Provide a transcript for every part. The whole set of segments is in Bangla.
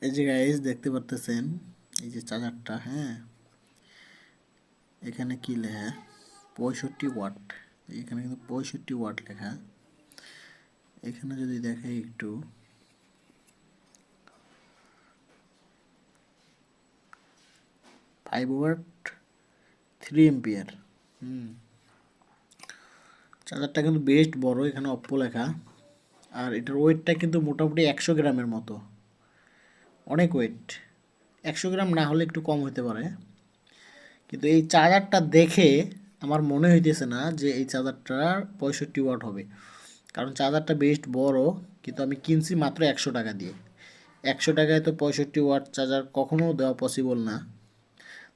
এই যে গাইস দেখতে পারতেছেন এই যে চার্জারটা, হ্যাঁ, এখানে কি লেখা 65 ওয়াট। এখানে কিন্তু 65 ওয়াট লেখা। এখানে যদি দেখাই একটু, 5 ওয়াট 3 এম্পিয়ার। চার্জারটা কিন্তু বেস্ট বড়, এখানে অপ্পো লেখা। আর এটার ওয়েটটা কিন্তু মোটামুটি 100 গ্রামের মতো, অনেক ওয়েট। 100 গ্রাম না হলে একটু কম হতে পারে, কিন্তু এই চার্জারটা দেখে আমার মনে হইতেছে না যে এই চার্জারটা 65 ওয়াট হবে, কারণ চার্জারটা বেস্ট বড়। কিন্তু আমি কিনছি মাত্র 100 টাকা দিয়ে। 100 টাকায় তো 65 ওয়াট চার্জার কখনো দেওয়া পসিবল না।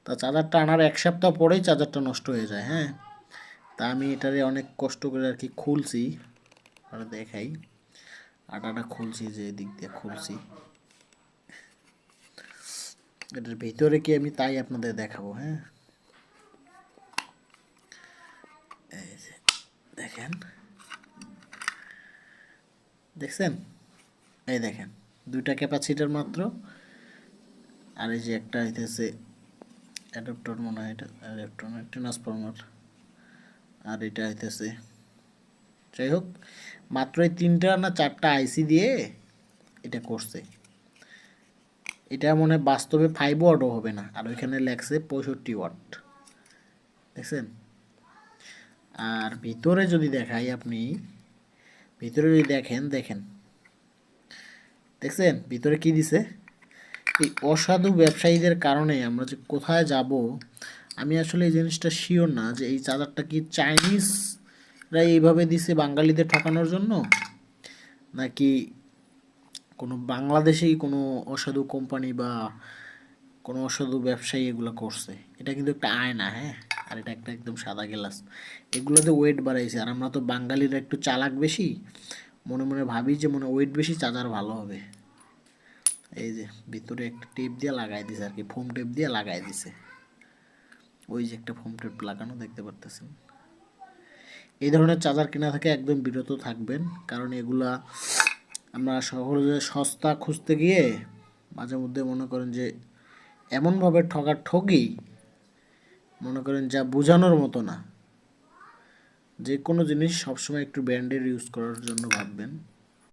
তা চার্জারটা আনার 1 সপ্তাহ পরেই চার্জারটা নষ্ট হয়ে যায়, হ্যাঁ। তা আমি এটারে অনেক কষ্ট করে আর কি খুলছি, আর দেখাই। আটাটা খুলছি, যে দিক দিয়ে খুলছি, এটার ভিতরে কি আমি তাই আপনাদের দেখাবো, হ্যাঁ। এই যে দেখেন, দেখছেন, এই দেখেন 2টা ক্যাপাসিটার মাত্র। আর এই যে একটা হইতেছে অ্যাডাপ্টার, মনে হয় এটা অ্যাডাপ্টার না, ট্রান্সফরমার। আর এটা হইতেছে, যাই হোক, মাত্র এই 3টা না 4টা আইসি দিয়ে এটা করছে। এটা মনে হয় বাস্তবে 5 ওয়াটও হবে না, আর ওইখানে লেখছে 65 ওয়াট, দেখছেন। আর ভিতরে যদি দেখাই, আপনি ভিতরে যদি দেখেন, দেখছেন ভিতরে কি দিছে। এই অসাধু ব্যবসায়ীদের কারণে আমরা যে কোথায় যাব, আমি আসলে এই জিনিসটা শিওর না যে এই চার্জারটা কি চাইনিজরা এইভাবে দিছে বাঙালিদের ঠকানোর জন্য, নাকি কোনো বাংলাদেশেই কোনো অসাধু কোম্পানি বা কোনো অসাধু ব্যবসায়ী এগুলো করছে। এটা কিন্তু একটা আয়না, হ্যাঁ, আর এটা একটা একদম সাদা গ্লাস। এগুলোতে ওয়েট বাড়াইছে, আর আমরা তো বাঙালিরা একটু চালাক বেশি, মনে মনে ভাবি যে মনে ওয়েট বেশি চার্জার ভালো হবে। এই যে ভিতরে একটা টেপ দিয়ে লাগাই দিছে আর কি, ফোম টেপ দিয়ে লাগাই দিছে। ওই যে একটা ফোম টেপ লাগানো দেখতে পারতেছেন। এই ধরনের চার্জার কেনা থেকে একদম বিরত থাকবেন, কারণ এগুলা আমরা সহজে সস্তা খুঁজতে গিয়ে মাঝে মধ্যে মনে করেন যে এমনভাবে ঠকি, মনে করেন যা বোঝানোর মতো না। যে কোনো জিনিস সবসময় একটু ব্র্যান্ডের ইউজ করার জন্য ভাববেন।